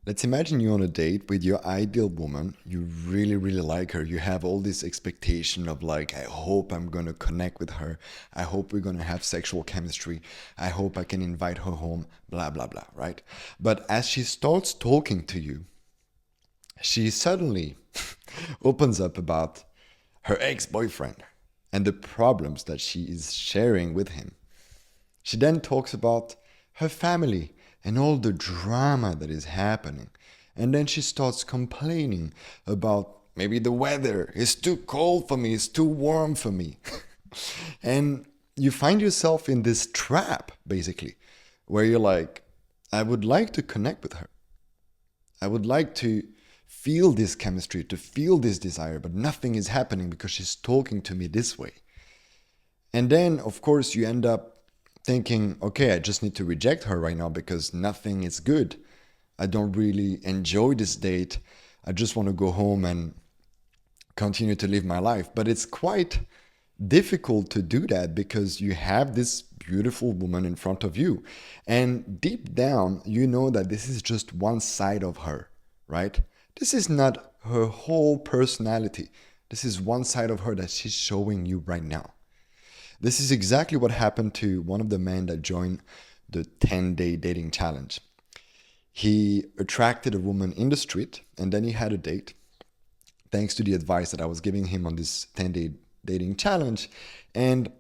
Let's imagine you're on a date with your ideal woman. You really, really like her. You have all this expectation of like, I hope I'm going to connect with her. I hope we're going to have sexual chemistry. I hope I can invite her home, blah, blah, blah, right? But as she starts talking to you, she suddenly opens up about her ex-boyfriend and the problems that she is sharing with him. She then talks about her family and all the drama that is happening. And then she starts complaining about maybe the weather is too cold for me, it's too warm for me. And you find yourself in this trap, basically, where you're like, I would like to connect with her. I would like to feel this chemistry, to feel this desire, but nothing is happening because she's talking to me this way. And then, of course, you end up thinking, okay, I just need to reject her right now because nothing is good. I don't really enjoy this date. I just want to go home and continue to live my life. But it's quite difficult to do that because you have this beautiful woman in front of you. And deep down, you know that this is just one side of her, right? This is not her whole personality. This is one side of her that she's showing you right now. This is exactly what happened to one of the men that joined the 10-day dating challenge. He attracted a woman in the street and then he had a date, thanks to the advice that I was giving him on this 10-day dating challenge. And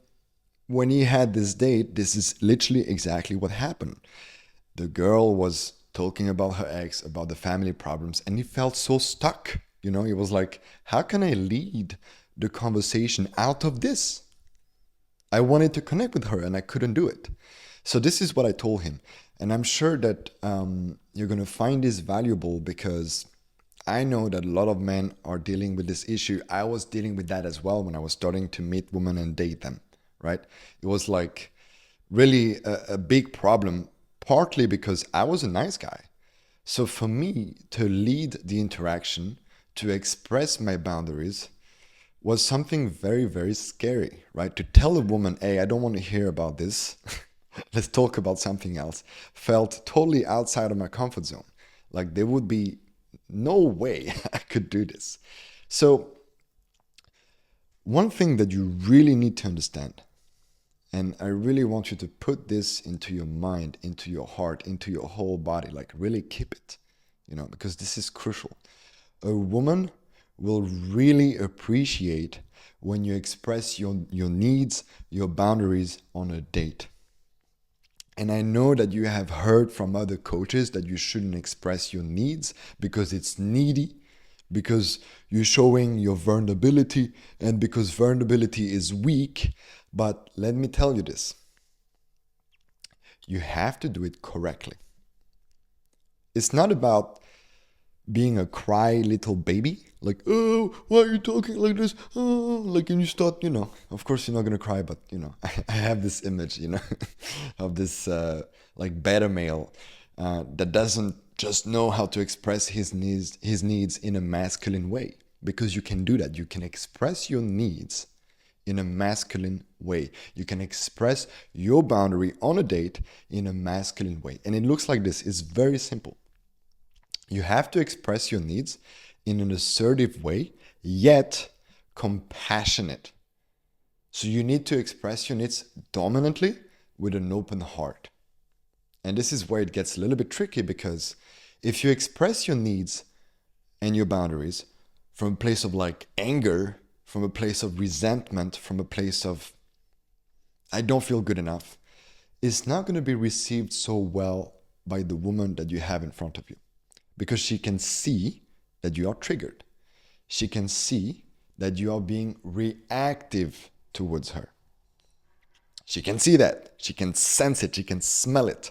when he had this date, this is literally exactly what happened. The girl was talking about her ex, about the family problems, and he felt so stuck. You know, he was like, how can I lead the conversation out of this? I wanted to connect with her and I couldn't do it. So this is what I told him. And I'm sure that you're going to find this valuable because I know that a lot of men are dealing with this issue. I was dealing with that as well when I was starting to meet women and date them, right? It was like really a big problem, partly because I was a nice guy. So for me to lead the interaction, to express my boundaries, was something very, very scary, right? To tell a woman, hey, I don't want to hear about this. Let's talk about something else. Felt totally outside of my comfort zone. Like there would be no way I could do this. So, one thing that you really need to understand, and I really want you to put this into your mind, into your heart, into your whole body, like really keep it, because this is crucial. A woman will really appreciate when you express your needs, your boundaries on a date. And I know that you have heard from other coaches that you shouldn't express your needs because it's needy, because you're showing your vulnerability, and because vulnerability is weak. But let me tell you this. You have to do it correctly. It's not about being a cry little baby, like, oh, why are you talking like this? Oh, like, and you start, of course you're not gonna cry, but I have this image, of this like beta male that doesn't just know how to express his needs in a masculine way, because you can do that. You can express your needs in a masculine way. You can express your boundary on a date in a masculine way, and it looks like this. It's very simple. You have to express your needs in an assertive way, yet compassionate. So you need to express your needs dominantly with an open heart. And this is where it gets a little bit tricky, because if you express your needs and your boundaries from a place of like anger, from a place of resentment, from a place of I don't feel good enough, it's not going to be received so well by the woman that you have in front of you. Because she can see that you are triggered. She can see that you are being reactive towards her. She can see that. She can sense it. She can smell it.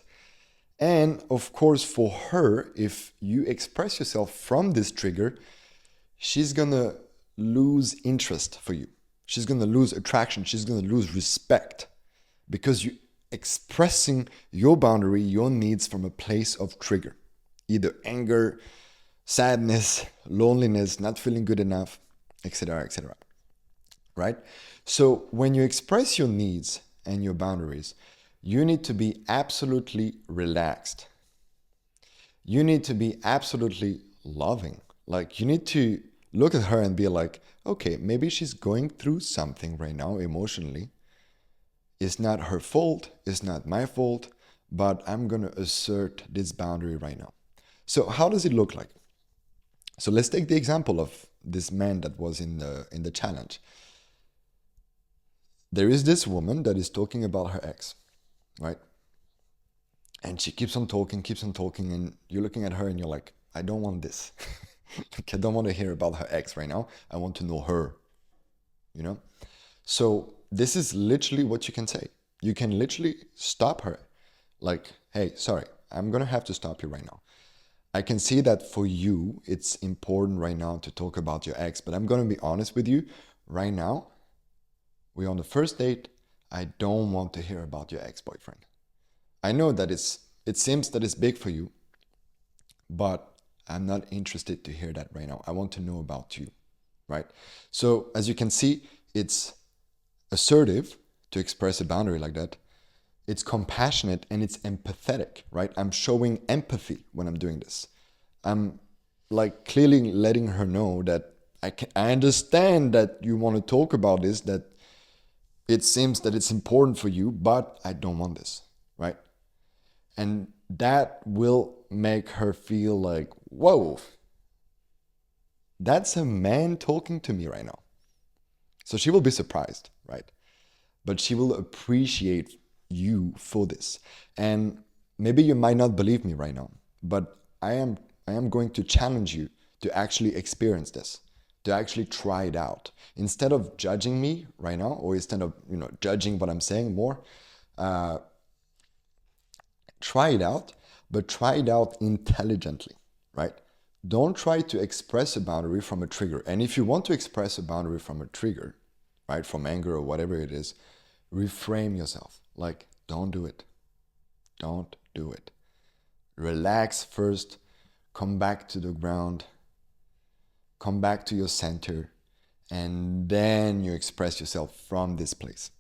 And of course, for her, if you express yourself from this trigger, she's going to lose interest for you. She's going to lose attraction. She's going to lose respect because you're expressing your boundary, your needs from a place of trigger. Either anger, sadness, loneliness, not feeling good enough, etc., etc. Right? So when you express your needs and your boundaries, you need to be absolutely relaxed. You need to be absolutely loving. Like, you need to look at her and be like, okay, maybe she's going through something right now emotionally. It's not her fault, it's not my fault, but I'm going to assert this boundary right now. So, how does it look like? So, let's take the example of this man that was in the challenge. There is this woman that is talking about her ex, right? And she keeps on talking, and you're looking at her and you're like, I don't want this. Like, I don't want to hear about her ex right now. I want to know her, you know? So this is literally what you can say. You can literally stop her. Like, hey, sorry, I'm going to have to stop you right now. I can see that for you, it's important right now to talk about your ex, but I'm going to be honest with you. Right now, we're on the first date. I don't want to hear about your ex-boyfriend. I know that it seems that it's big for you, but I'm not interested to hear that right now. I want to know about you, right? So as you can see, it's assertive to express a boundary like that. It's compassionate and it's empathetic, right? I'm showing empathy when I'm doing this. I'm like clearly letting her know that I understand that you want to talk about this, that it seems that it's important for you, but I don't want this, right? And that will make her feel like, whoa, that's a man talking to me right now. So she will be surprised, right? But she will appreciate you for this. And maybe you might not believe me right now, but I am going to challenge you to actually experience this, to actually try it out. Instead of judging me right now, or instead of judging what I'm saying more, try it out, but try it out intelligently, right? Don't try to express a boundary from a trigger. And if you want to express a boundary from a trigger, right, from anger or whatever it is, reframe yourself. Like, don't do it. Don't do it. Relax first, come back to the ground, come back to your center, and then you express yourself from this place.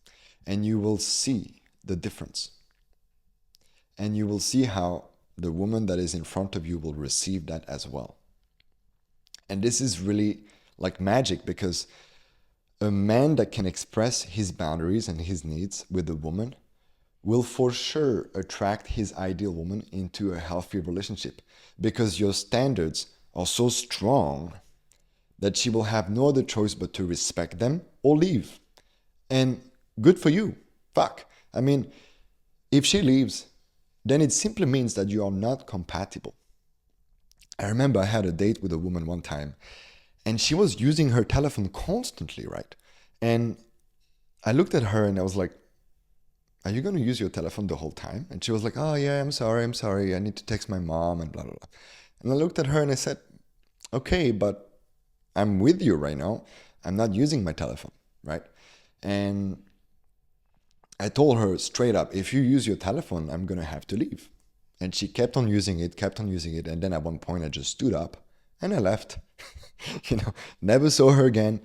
And you will see the difference. And you will see how the woman that is in front of you will receive that as well. And this is really like magic, because a man that can express his boundaries and his needs with a woman will for sure attract his ideal woman into a healthy relationship, because your standards are so strong that she will have no other choice but to respect them or leave. And good for you. Fuck. I mean, if she leaves, then it simply means that you are not compatible. I remember I had a date with a woman one time, and she was using her telephone constantly, right? And I looked at her and I was like, are you going to use your telephone the whole time? And she was like, oh yeah, I'm sorry. I need to text my mom and blah, blah, blah. And I looked at her and I said, okay, but I'm with you right now. I'm not using my telephone, right? And I told her straight up, if you use your telephone, I'm going to have to leave. And she kept on using it. And then at one point I just stood up and I left. Never saw her again.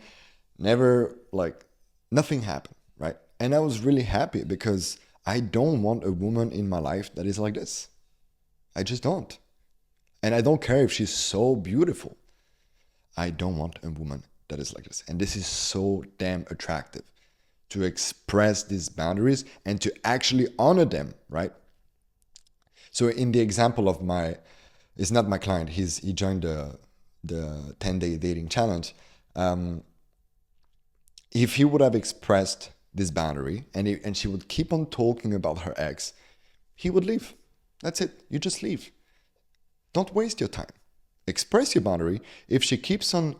Never, like, nothing happened, right? And I was really happy, because I don't want a woman in my life that is like this. I just don't. And I don't care if she's so beautiful. I don't want a woman that is like this. And this is so damn attractive, to express these boundaries and to actually honor them, right? So in the example of it's not my client, he joined the 10-day dating challenge. If he would have expressed this boundary and she would keep on talking about her ex, he would leave. That's it. You just leave. Don't waste your time. Express your boundary. If she keeps on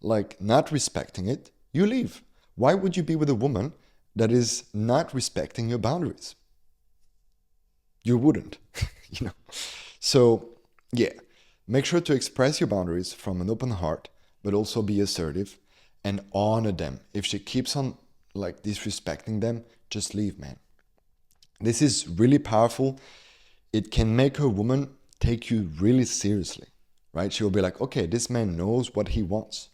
like not respecting it, you leave. Why would you be with a woman that is not respecting your boundaries? You wouldn't, So, yeah, make sure to express your boundaries from an open heart, but also be assertive and honor them. If she keeps on like disrespecting them, just leave, man. This is really powerful. It can make a woman take you really seriously, right? She will be like, okay, this man knows what he wants.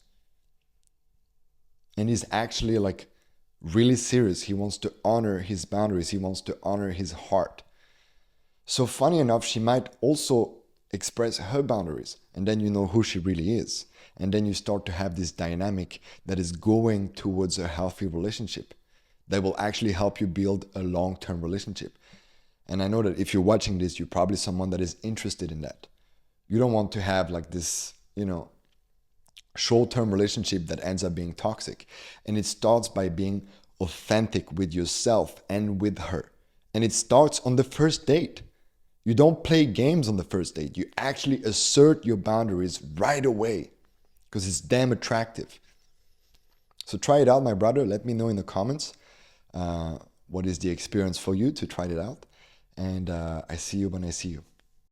And he's actually like really serious. He wants to honor his boundaries. He wants to honor his heart. So funny enough, she might also express her boundaries, and then you know who she really is. And then you start to have this dynamic that is going towards a healthy relationship that will actually help you build a long-term relationship. And I know that if you're watching this, you're probably someone that is interested in that. You don't want to have like this, short-term relationship that ends up being toxic. And it starts by being authentic with yourself and with her. And it starts on the first date. You don't play games on the first date. You actually assert your boundaries right away because it's damn attractive. So try it out, my brother. Let me know in the comments what is the experience for you to try it out. And I see you when I see you.